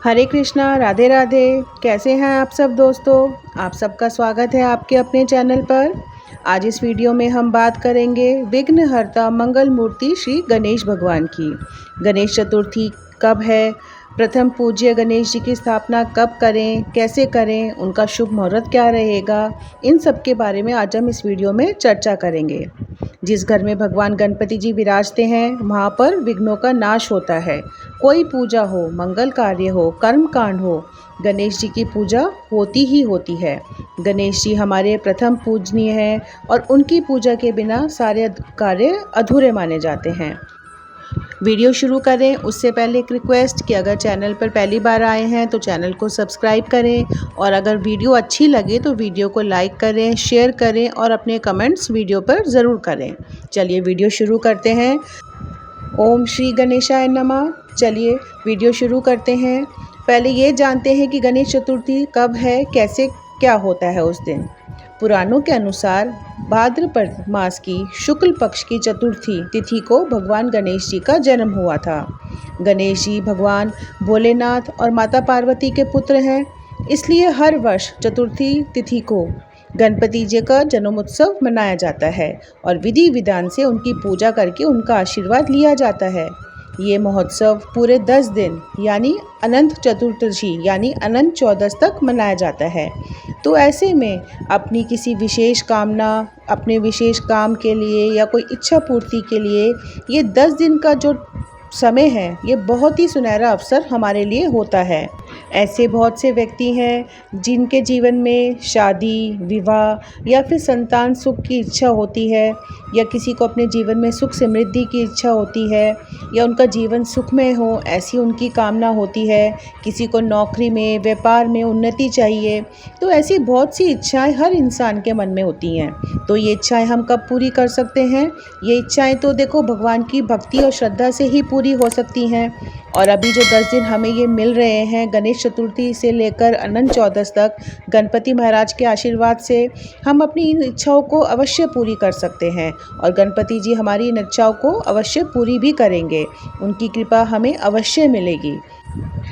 हरे कृष्णा, राधे राधे। कैसे हैं आप सब दोस्तों? आप सबका स्वागत है आपके अपने चैनल पर। आज इस वीडियो में हम बात करेंगे विघ्नहर्ता मंगल मूर्ति श्री गणेश भगवान की। गणेश चतुर्थी कब है, प्रथम पूज्य गणेश जी की स्थापना कब करें, कैसे करें, उनका शुभ मुहूर्त क्या रहेगा, इन सब के बारे में आज हम इस वीडियो में चर्चा करेंगे। जिस घर में भगवान गणपति जी विराजते हैं वहाँ पर विघ्नों का नाश होता है। कोई पूजा हो, मंगल कार्य हो, कर्म कांड हो, गणेश जी की पूजा होती ही होती है। गणेश जी हमारे प्रथम पूजनीय हैं और उनकी पूजा के बिना सारे कार्य अधूरे माने जाते हैं। वीडियो शुरू करें उससे पहले एक रिक्वेस्ट कि अगर चैनल पर पहली बार आए हैं तो चैनल को सब्सक्राइब करें, और अगर वीडियो अच्छी लगे तो वीडियो को लाइक करें, शेयर करें और अपने कमेंट्स वीडियो पर ज़रूर करें। चलिए वीडियो शुरू करते हैं। ओम श्री गणेशाय नमः। चलिए वीडियो शुरू करते हैं। पहले ये जानते हैं कि गणेश चतुर्थी कब है, कैसे क्या होता है उस दिन। पुराणों के अनुसार भाद्रपद मास की शुक्ल पक्ष की चतुर्थी तिथि को भगवान गणेश जी का जन्म हुआ था। गणेश जी भगवान भोलेनाथ और माता पार्वती के पुत्र हैं, इसलिए हर वर्ष चतुर्थी तिथि को गणपति जी का जन्मोत्सव मनाया जाता है और विधि विधान से उनकी पूजा करके उनका आशीर्वाद लिया जाता है। ये महोत्सव पूरे 10 दिन यानी अनंत चतुर्दशी यानी अनंत चौदस तक मनाया जाता है। तो ऐसे में अपनी किसी विशेष कामना, अपने विशेष काम के लिए या कोई इच्छा पूर्ति के लिए ये 10 दिन का जो समय है ये बहुत ही सुनहरा अवसर हमारे लिए होता है। ऐसे बहुत से व्यक्ति हैं जिनके जीवन में शादी, विवाह या फिर संतान सुख की इच्छा होती है, या किसी को अपने जीवन में सुख समृद्धि की इच्छा होती है, या उनका जीवन सुखमय हो ऐसी उनकी कामना होती है। किसी को नौकरी में, व्यापार में उन्नति चाहिए। तो ऐसी बहुत सी इच्छाएं हर इंसान के मन में होती हैं। तो ये इच्छाएं हम कब पूरी कर सकते हैं? ये इच्छाएं तो देखो भगवान की भक्ति और श्रद्धा से ही पूरी हो सकती हैं। और अभी जो 10 दिन हमें ये मिल रहे हैं गणेश चतुर्थी से लेकर अनंत चौदस तक, गणपति महाराज के आशीर्वाद से हम अपनी इन इच्छाओं को अवश्य पूरी कर सकते हैं और गणपति जी हमारी इन इच्छाओं को अवश्य पूरी भी करेंगे। उनकी कृपा हमें अवश्य मिलेगी।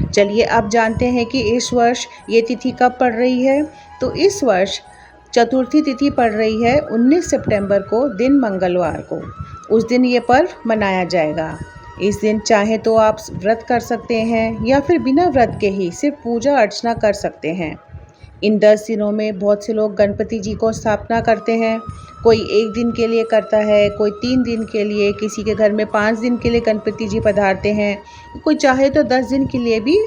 चलिए अब जानते हैं कि इस वर्ष ये तिथि कब पड़ रही है। तो इस वर्ष चतुर्थी तिथि पड़ रही है 19 सितंबर को, दिन मंगलवार को। उस दिन ये पर्व मनाया जाएगा। इस दिन चाहे तो आप व्रत कर सकते हैं या फिर बिना व्रत के ही सिर्फ पूजा अर्चना कर सकते हैं। इन 10 दिनों में बहुत से लोग गणपति जी को स्थापना करते हैं। कोई 1 दिन के लिए करता है, कोई 3 दिन के लिए, किसी के घर में 5 दिन के लिए गणपति जी पधारते हैं, कोई चाहे तो 10 दिन के लिए भी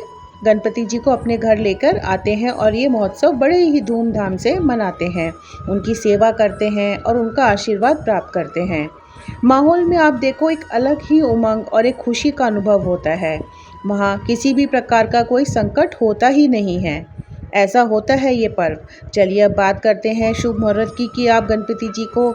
गणपति जी को अपने घर लेकर आते हैं और ये महोत्सव बड़े ही धूमधाम से मनाते हैं, उनकी सेवा करते हैं और उनका आशीर्वाद प्राप्त करते हैं। माहौल में आप देखो एक अलग ही उमंग और एक खुशी का अनुभव होता है। वहाँ किसी भी प्रकार का कोई संकट होता ही नहीं है। ऐसा होता है ये पर्व। चलिए अब बात करते हैं शुभ मुहूर्त की कि आप गणपति जी को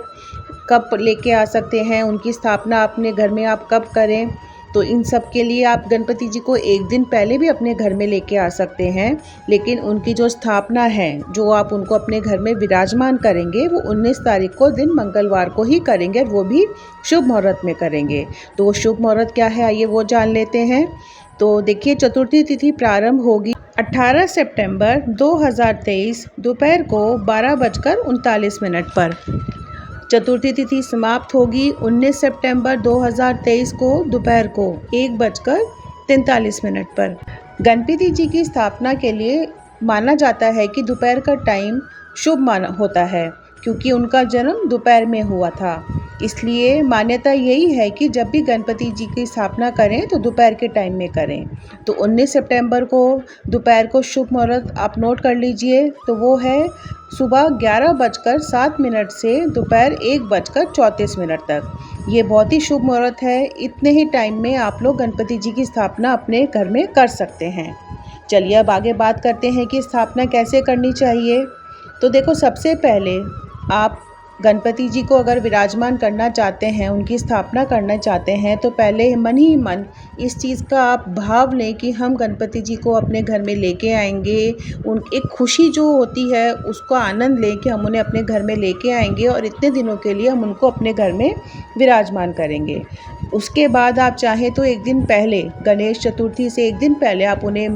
कब लेके आ सकते हैं, उनकी स्थापना अपने घर में आप कब करें। तो इन सब के लिए आप गणपति जी को 1 दिन पहले भी अपने घर में लेके आ सकते हैं, लेकिन उनकी जो स्थापना है, जो आप उनको अपने घर में विराजमान करेंगे, वो 19 तारीख को दिन मंगलवार को ही करेंगे और वो भी शुभ मुहूर्त में करेंगे। तो वो शुभ मुहूर्त क्या है आइए वो जान लेते हैं। तो देखिए चतुर्थी तिथि प्रारंभ होगी 18 सितंबर 2023 दोपहर को 12:39 पर। चतुर्थी तिथि समाप्त होगी 19 सितंबर 2023 को दोपहर को 1:43 पर। गणपति जी की स्थापना के लिए माना जाता है कि दोपहर का टाइम शुभ माना होता है, क्योंकि उनका जन्म दोपहर में हुआ था। इसलिए मान्यता यही है कि जब भी गणपति जी की स्थापना करें तो दोपहर के टाइम में करें। तो 19 सितंबर को दोपहर को शुभ मुहूर्त आप नोट कर लीजिए। तो वो है सुबह 11:07 से दोपहर 1:34 तक। ये बहुत ही शुभ मुहूर्त है। इतने ही टाइम में आप लोग गणपति जी की स्थापना अपने घर में कर सकते हैं। चलिए अब आगे बात करते हैं कि स्थापना कैसे करनी चाहिए। तो देखो सबसे पहले आप गणपति जी को अगर विराजमान करना चाहते हैं, उनकी स्थापना करना चाहते हैं, तो पहले मन ही मन इस चीज़ का आप भाव लें कि हम गणपति जी को अपने घर में लेके आएंगे। उन एक खुशी जो होती है उसको आनंद लें कि हम उन्हें अपने घर में लेके आएंगे और इतने दिनों के लिए हम उनको अपने घर में विराजमान करेंगे। उसके बाद आप चाहें तो एक दिन पहले, गणेश चतुर्थी से एक दिन पहले आप उन्हें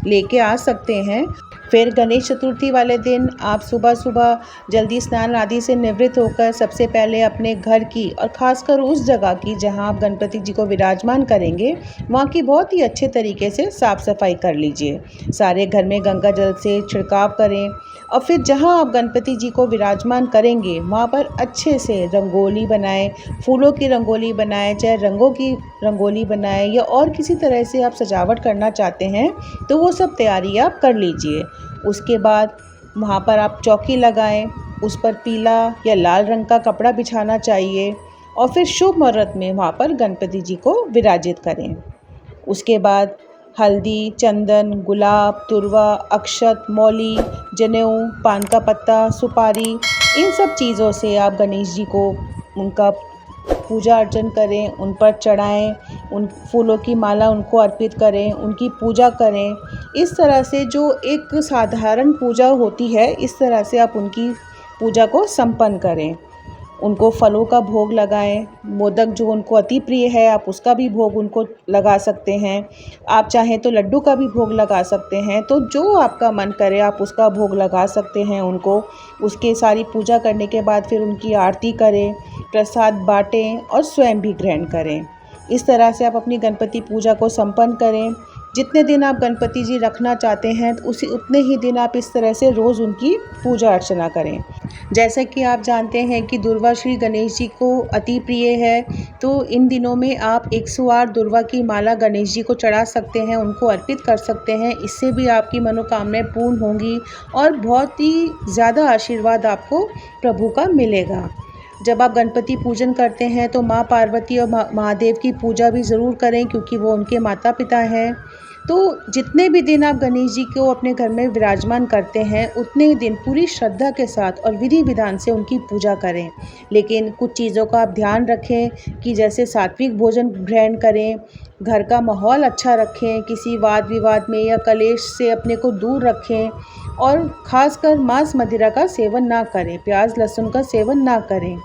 लेके आ सकते हैं। फिर गणेश चतुर्थी वाले दिन आप सुबह सुबह जल्दी स्नान आदि से निवृत्त होकर सबसे पहले अपने घर की और ख़ासकर उस जगह की जहां आप गणपति जी को विराजमान करेंगे, वहां की बहुत ही अच्छे तरीके से साफ़ सफाई कर लीजिए। सारे घर में गंगा जल से छिड़काव करें और फिर जहां आप गणपति जी को विराजमान करेंगे वहां पर अच्छे से रंगोली बनाएं, फूलों की रंगोली बनाएं, चाहे रंगों की रंगोली बनाएं या और किसी तरह से आप सजावट करना चाहते हैं तो वो सब तैयारी आप कर लीजिए। उसके बाद वहाँ पर आप चौकी लगाएं, उस पर पीला या लाल रंग का कपड़ा बिछाना चाहिए और फिर शुभ मुहूर्त में वहाँ पर गणपति जी को विराजित करें। उसके बाद हल्दी, चंदन, गुलाब, तुरवा, अक्षत, मौली, जनेऊ, पान का पत्ता, सुपारी, इन सब चीज़ों से आप गणेश जी को उनका पूजा अर्चन करें, उन पर चढ़ाएं, उन फूलों की माला उनको अर्पित करें, उनकी पूजा करें। इस तरह से जो एक साधारण पूजा होती है, इस तरह से आप उनकी पूजा को संपन्न करें। उनको फलों का भोग लगाएं, मोदक जो उनको अति प्रिय है आप उसका भी भोग उनको लगा सकते हैं। आप चाहें तो लड्डू का भी भोग लगा सकते हैं। तो जो आपका मन करे आप उसका भोग लगा सकते हैं उनको। उसके सारी पूजा करने के बाद फिर उनकी आरती करें, प्रसाद बाँटें और स्वयं भी ग्रहण करें। इस तरह से आप अपनी गणपति पूजा को संपन्न करें। जितने दिन आप गणपति जी रखना चाहते हैं तो उतने ही दिन आप इस तरह से रोज़ उनकी पूजा अर्चना करें। जैसा कि आप जानते हैं कि दुर्वा श्री गणेश जी को अति प्रिय है, तो इन दिनों में आप 108 दुर्वा की माला गणेश जी को चढ़ा सकते हैं, उनको अर्पित कर सकते हैं। इससे भी आपकी मनोकामनाएं पूर्ण होंगी और बहुत ही ज़्यादा आशीर्वाद आपको प्रभु का मिलेगा। जब आप गणपति पूजन करते हैं तो माँ पार्वती और महादेव की पूजा भी ज़रूर करें, क्योंकि वो उनके माता पिता हैं। तो जितने भी दिन आप गणेश जी को अपने घर में विराजमान करते हैं, उतने ही दिन पूरी श्रद्धा के साथ और विधि विधान से उनकी पूजा करें। लेकिन कुछ चीज़ों का आप ध्यान रखें कि जैसे सात्विक भोजन ग्रहण करें, घर का माहौल अच्छा रखें, किसी वाद विवाद में या कलेश से अपने को दूर रखें और ख़ासकर मांस मदिरा का सेवन ना करें, प्याज लहसुन का सेवन ना करें।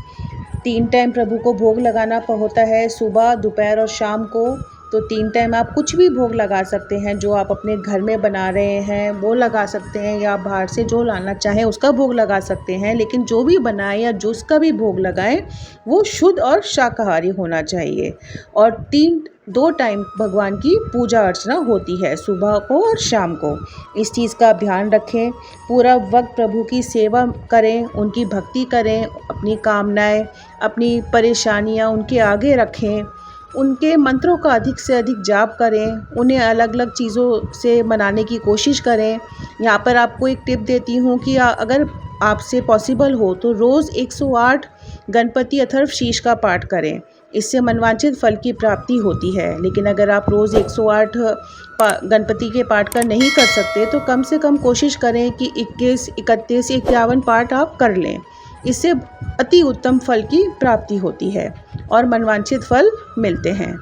3 टाइम प्रभु को भोग लगाना होता है, सुबह, दोपहर और शाम को। तो 3 टाइम आप कुछ भी भोग लगा सकते हैं, जो आप अपने घर में बना रहे हैं वो लगा सकते हैं, या बाहर से जो लाना चाहें उसका भोग लगा सकते हैं। लेकिन जो भी बनाए या जिसका भी भोग लगाएं वो शुद्ध और शाकाहारी होना चाहिए। और 2 टाइम भगवान की पूजा अर्चना होती है, सुबह को और शाम को। इस चीज़ का ध्यान रखें। पूरा वक्त प्रभु की सेवा करें, उनकी भक्ति करें, अपनी कामनाएं, अपनी परेशानियां उनके आगे रखें, उनके मंत्रों का अधिक से अधिक जाप करें, उन्हें अलग अलग चीज़ों से मनाने की कोशिश करें। यहाँ पर आपको एक टिप देती हूँ कि अगर आपसे पॉसिबल हो तो रोज़ 108 गणपति अथर्व शीर्ष का पाठ करें। इससे मनवांछित फल की प्राप्ति होती है। लेकिन अगर आप रोज़ 108 गणपति के पाठ का नहीं कर सकते तो कम से कम कोशिश करें कि 21, 31, 51 पाठ आप कर लें। इससे अति उत्तम फल की प्राप्ति होती है और मनवांछित फल मिलते हैं।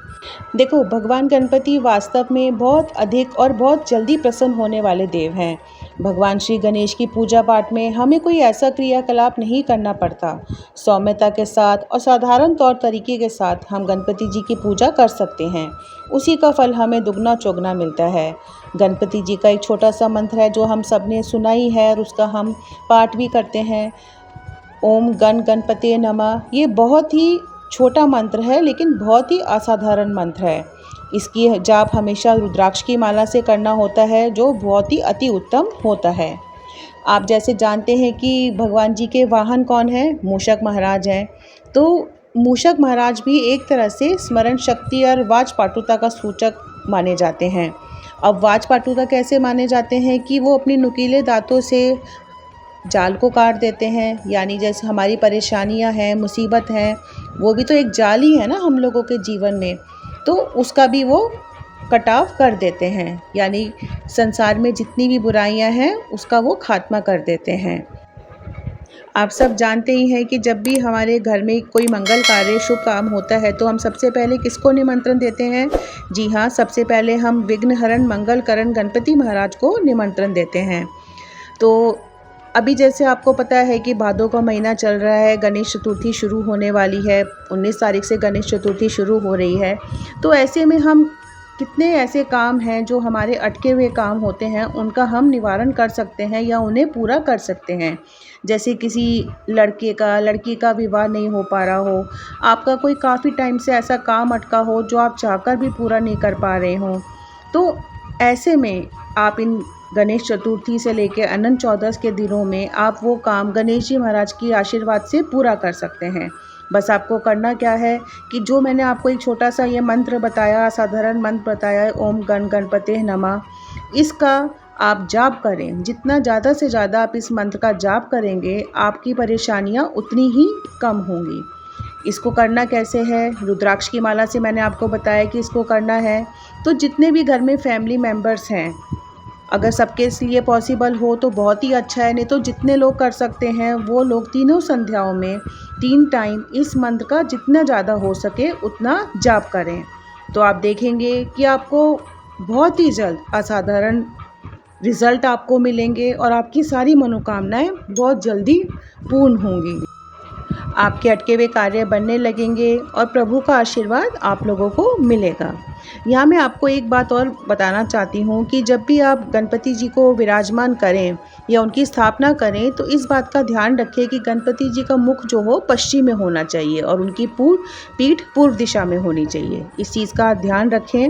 देखो, भगवान गणपति वास्तव में बहुत अधिक और बहुत जल्दी प्रसन्न होने वाले देव हैं। भगवान श्री गणेश की पूजा पाठ में हमें कोई ऐसा क्रियाकलाप नहीं करना पड़ता। सौम्यता के साथ और साधारण तौर तरीके के साथ हम गणपति जी की पूजा कर सकते हैं। उसी का फल हमें दुगना चौगुना मिलता है। गणपति जी का एक छोटा सा मंत्र है जो हम सब ने सुना ही है और उसका हम पाठ भी करते हैं, ओम गण गणपते नमः। ये बहुत ही छोटा मंत्र है लेकिन बहुत ही असाधारण मंत्र है। इसकी जाप हमेशा रुद्राक्ष की माला से करना होता है, जो बहुत ही अति उत्तम होता है। आप जैसे जानते हैं कि भगवान जी के वाहन कौन है, मूषक महाराज हैं। तो मूषक महाराज भी एक तरह से स्मरण शक्ति और वाजपाटुता का सूचक माने जाते हैं। अब वाजपाटुता कैसे माने जाते हैं कि वो अपने नुकीले दांतों से जाल को काट देते हैं। यानी जैसे हमारी परेशानियां हैं, मुसीबत हैं, वो भी तो एक जाल ही है ना हम लोगों के जीवन में, तो उसका भी वो कटाव कर देते हैं। यानी संसार में जितनी भी बुराइयां हैं उसका वो खात्मा कर देते हैं। आप सब जानते ही हैं कि जब भी हमारे घर में कोई मंगल कार्य शुभ काम होता है तो हम सबसे पहले किसको निमंत्रण देते हैं? जी हाँ, सबसे पहले हम विघ्नहरण मंगलकरण गणपति महाराज को निमंत्रण देते हैं। तो अभी जैसे आपको पता है कि भादों का महीना चल रहा है, गणेश चतुर्थी शुरू होने वाली है, 19 तारीख से गणेश चतुर्थी शुरू हो रही है। तो ऐसे में हम कितने ऐसे काम हैं जो हमारे अटके हुए काम होते हैं, उनका हम निवारण कर सकते हैं या उन्हें पूरा कर सकते हैं। जैसे किसी लड़की का विवाह नहीं हो पा रहा हो, आपका कोई काफ़ी टाइम से ऐसा काम अटका हो जो आप चाहकर भी पूरा नहीं कर पा रहे हों, तो ऐसे में आप इन गणेश चतुर्थी से लेकर अनंत चौदस के दिनों में आप वो काम गणेश जी महाराज की आशीर्वाद से पूरा कर सकते हैं। बस आपको करना क्या है कि जो मैंने आपको एक छोटा सा ये मंत्र बताया, साधारण मंत्र बताया है, ओम गण गणपते नमः, इसका आप जाप करें। जितना ज़्यादा से ज़्यादा आप इस मंत्र का जाप करेंगे, आपकी परेशानियाँ उतनी ही कम होंगी। इसको करना कैसे है? रुद्राक्ष की माला से मैंने आपको बताया कि इसको करना है। तो जितने भी घर में फैमिली मेम्बर्स हैं, अगर सबके लिए पॉसिबल हो तो बहुत ही अच्छा है, नहीं तो जितने लोग कर सकते हैं वो लोग तीनों संध्याओं में 3 टाइम इस मंत्र का जितना ज़्यादा हो सके उतना जाप करें। तो आप देखेंगे कि आपको बहुत ही जल्द असाधारण रिज़ल्ट आपको मिलेंगे और आपकी सारी मनोकामनाएं बहुत जल्दी पूर्ण होंगी। आपके अटके हुए कार्य बनने लगेंगे और प्रभु का आशीर्वाद आप लोगों को मिलेगा। यहाँ मैं आपको एक बात और बताना चाहती हूँ कि जब भी आप गणपति जी को विराजमान करें या उनकी स्थापना करें तो इस बात का ध्यान रखें कि गणपति जी का मुख जो हो पश्चिम में होना चाहिए और उनकी पीठ पूर्व दिशा में होनी चाहिए। इस चीज़ का ध्यान रखें।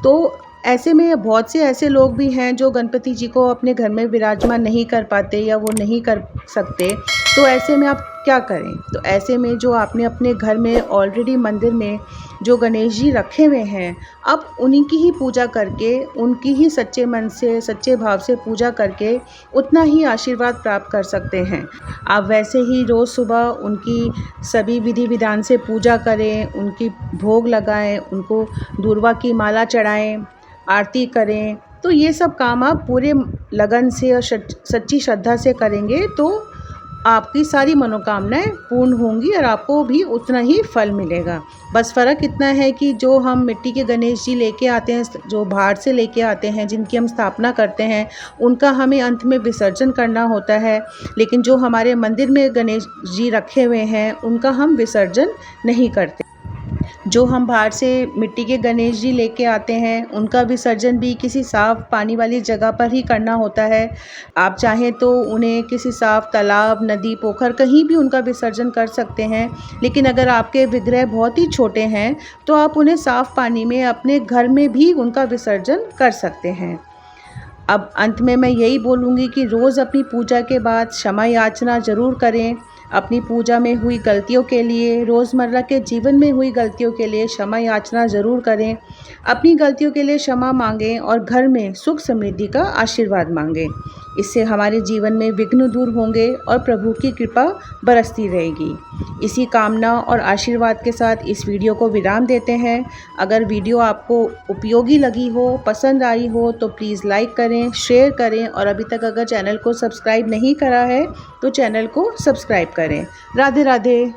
तो ऐसे में बहुत से ऐसे लोग भी हैं जो गणपति जी को अपने घर में विराजमान नहीं कर पाते या वो नहीं कर सकते, तो ऐसे में आप क्या करें? तो ऐसे में जो आपने अपने घर में ऑलरेडी मंदिर में जो गणेश जी रखे हुए हैं, आप उन्हीं की ही पूजा करके, उनकी ही सच्चे मन से, सच्चे भाव से पूजा करके उतना ही आशीर्वाद प्राप्त कर सकते हैं। आप वैसे ही रोज़ सुबह उनकी सभी विधि विधान से पूजा करें, उनकी भोग लगाएं, उनको दूर्वा की माला चढ़ाएं, आरती करें। तो ये सब काम आप पूरे लगन से और सच्ची श्रद्धा से करेंगे तो आपकी सारी मनोकामनाएं पूर्ण होंगी और आपको भी उतना ही फल मिलेगा। बस फ़र्क इतना है कि जो हम मिट्टी के गणेश जी लेके आते हैं, जो बाहर से लेके आते हैं, जिनकी हम स्थापना करते हैं, उनका हमें अंत में विसर्जन करना होता है। लेकिन जो हमारे मंदिर में गणेश जी रखे हुए हैं, उनका हम विसर्जन नहीं करते। जो हम बाहर से मिट्टी के गणेश जी लेके आते हैं, उनका विसर्जन भी किसी साफ़ पानी वाली जगह पर ही करना होता है। आप चाहें तो उन्हें किसी साफ़ तालाब, नदी, पोखर कहीं भी उनका विसर्जन कर सकते हैं। लेकिन अगर आपके विग्रह बहुत ही छोटे हैं तो आप उन्हें साफ़ पानी में अपने घर में भी उनका विसर्जन कर सकते हैं। अब अंत में मैं यही बोलूँगी कि रोज़ अपनी पूजा के बाद क्षमा याचना ज़रूर करें। अपनी पूजा में हुई गलतियों के लिए, रोज़मर्रा के जीवन में हुई गलतियों के लिए क्षमा याचना ज़रूर करें। अपनी गलतियों के लिए क्षमा मांगें और घर में सुख समृद्धि का आशीर्वाद मांगें। इससे हमारे जीवन में विघ्न दूर होंगे और प्रभु की कृपा बरसती रहेगी। इसी कामना और आशीर्वाद के साथ इस वीडियो को विराम देते हैं। अगर वीडियो आपको उपयोगी लगी हो, पसंद आई हो तो प्लीज़ लाइक करें, शेयर करें और अभी तक अगर चैनल को सब्सक्राइब नहीं करा है तो चैनल को सब्सक्राइब करें। राधे राधे।